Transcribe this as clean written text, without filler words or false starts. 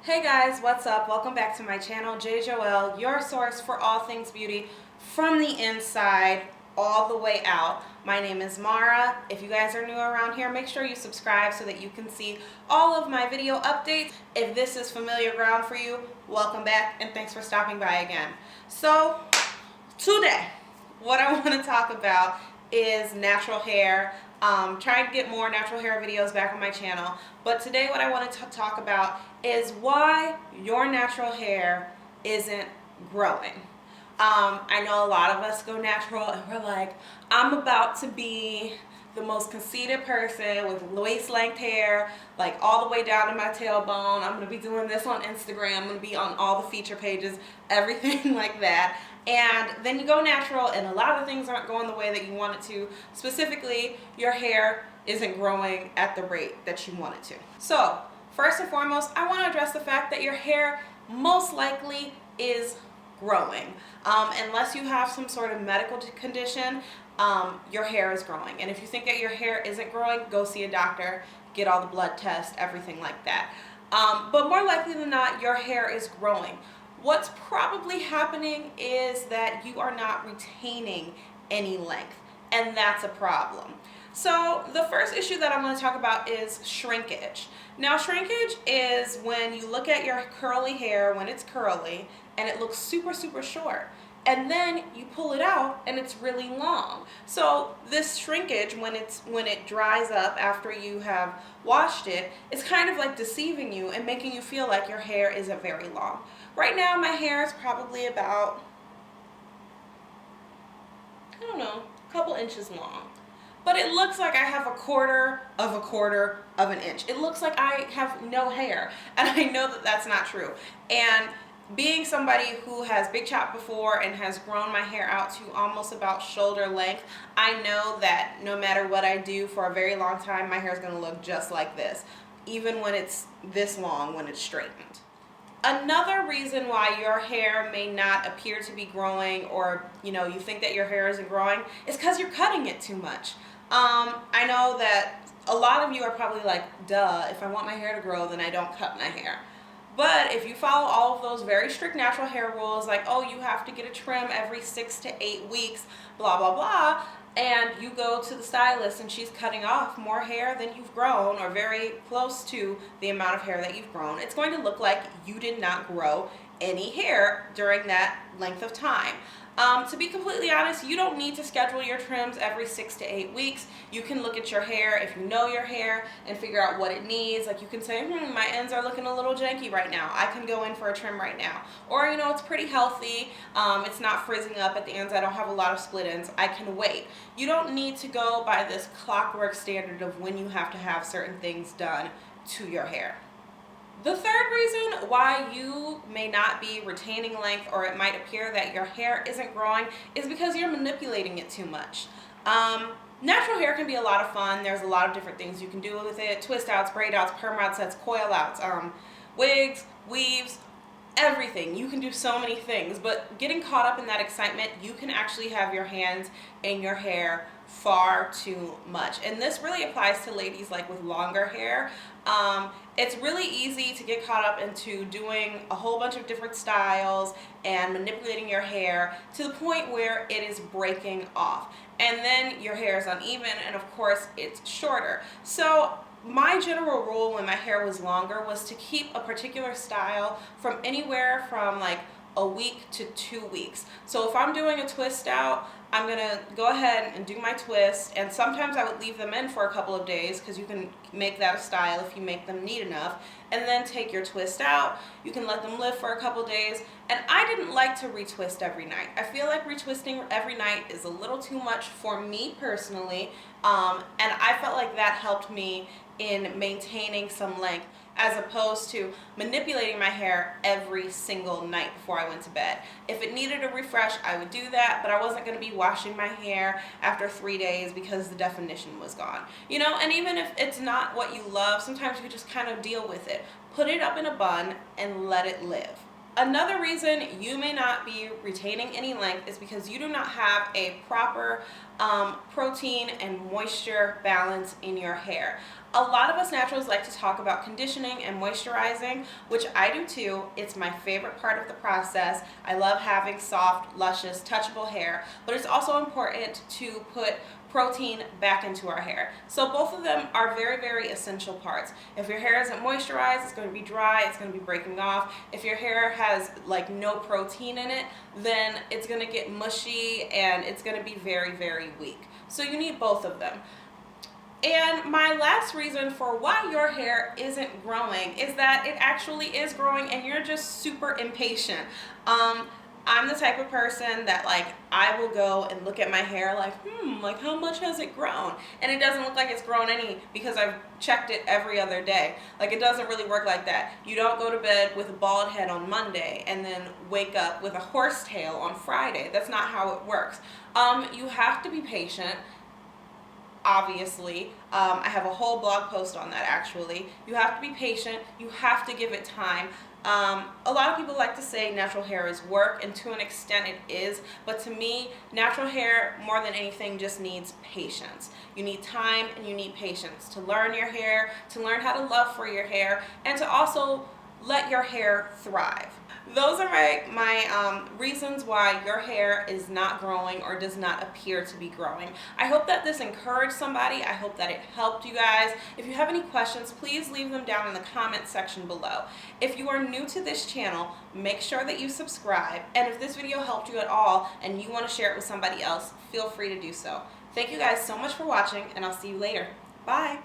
Hey guys, what's up? Welcome back to my channel, JJoelle, your source for all things beauty from the inside all the way out. My name is Mara. If you guys are new around here, make sure you subscribe so that you can see all of my video updates. If this is familiar ground for you, welcome back and thanks for stopping by again. So today, what I want to talk about is natural hair. Trying to get more natural hair videos back on my channel, but today what I want to talk about is why your natural hair isn't growing. I know a lot of us go natural and we're like, I'm about to be the most conceited person with waist length hair, like all the way down to my tailbone. I'm going to be doing this on Instagram. I'm going to be on all the feature pages, everything like that. And then you go natural and a lot of things aren't going the way that you want it to. Specifically, your hair isn't growing at the rate that you want it to. So first and foremost, I want to address the fact that your hair most likely is growing. Unless you have some sort of medical condition, your hair is growing. And if you think that your hair isn't growing, go see a doctor, get all the blood tests, everything like that. But more likely than not, your hair is growing. What's probably happening is that you are not retaining any length, and that's a problem. So the first issue that I'm going to talk about is shrinkage. Now, shrinkage is when you look at your curly hair when it's curly and it looks super, super short. And then you pull it out and it's really long. So this shrinkage, when it dries up after you have washed it, it's kind of like deceiving you and making you feel like your hair isn't very long. Right now my hair is probably about, I don't know, a couple inches long. But it looks like I have a quarter of an inch. It looks like I have no hair. And I know that that's not true. And being somebody who has big chopped before and has grown my hair out to almost about shoulder length, I know that no matter what I do for a very long time, my hair is going to look just like this, even when it's this long, when it's straightened. Another reason why your hair may not appear to be growing, or you think that your hair isn't growing, is because you're cutting it too much. I know that a lot of you are probably like, duh, if I want my hair to grow, then I don't cut my hair. But if you follow all of those very strict natural hair rules, like, oh, you have to get a trim every 6 to 8 weeks, blah, blah, blah, and you go to the stylist and she's cutting off more hair than you've grown, or very close to the amount of hair that you've grown, it's going to look like you did not grow any hair during that length of time. To be completely honest, you don't need to schedule your trims every 6 to 8 weeks. You can look at your hair, if you know your hair, and figure out what it needs. Like you can say, my ends are looking a little janky right now. I can go in for a trim right now. Or, it's pretty healthy. It's not frizzing up at the ends. I don't have a lot of split ends. I can wait. You don't need to go by this clockwork standard of when you have to have certain things done to your hair. The third reason why you may not be retaining length, or it might appear that your hair isn't growing, is because you're manipulating it too much. Natural hair can be a lot of fun. There's a lot of different things you can do with it. Twist outs, braid outs, perm out sets, coil outs, wigs, weaves, everything. You can do so many things, but getting caught up in that excitement, you can actually have your hands in your hair far too much. And this really applies to ladies like with longer hair. It's really easy to get caught up into doing a whole bunch of different styles and manipulating your hair to the point where it is breaking off. And then your hair is uneven, and of course it's shorter. So my general rule when my hair was longer was to keep a particular style from anywhere from like a week to 2 weeks. So if I'm doing a twist out, I'm gonna go ahead and do my twist, and sometimes I would leave them in for a couple of days because you can make that a style if you make them neat enough, and then take your twist out. You can let them live for a couple of days, and I didn't like to retwist every night. I feel like retwisting every night is a little too much for me personally, and I felt like that helped me in maintaining some length, as opposed to manipulating my hair every single night before I went to bed. If it needed a refresh, I would do that, but I wasn't going to be washing my hair after 3 days because the definition was gone. And even if it's not what you love, sometimes you just kind of deal with it. Put it up in a bun and let it live. Another reason you may not be retaining any length is because you do not have a proper protein and moisture balance in your hair. A lot of us naturals like to talk about conditioning and moisturizing, which I do too. It's my favorite part of the process. I love having soft, luscious, touchable hair, but it's also important to put protein back into our hair. So both of them are very, very essential parts. If your hair isn't moisturized, it's going to be dry, it's going to be breaking off. If your hair has like no protein in it, then it's going to get mushy and it's going to be very, very weak. So you need both of them. And my last reason for why your hair isn't growing is that it actually is growing and you're just super impatient. I'm the type of person that like I will go and look at my hair like how much has it grown? And it doesn't look like it's grown any because I've checked it every other day. Like, it doesn't really work like that. You don't go to bed with a bald head on Monday and then wake up with a horsetail on Friday. That's not how it works. You have to be patient. Obviously, I have a whole blog post on that actually. You have to be patient, you have to give it time. A lot of people like to say natural hair is work, and to an extent it is, but to me, natural hair more than anything just needs patience. You need time and you need patience to learn your hair, to learn how to love for your hair, and to also let your hair thrive. Those are my reasons why your hair is not growing or does not appear to be growing. I hope that this encouraged somebody. I hope that it helped you guys. If you have any questions, please leave them down in the comment section below. If you are new to this channel, make sure that you subscribe. And if this video helped you at all and you want to share it with somebody else, feel free to do so. Thank you guys so much for watching, and I'll see you later. Bye.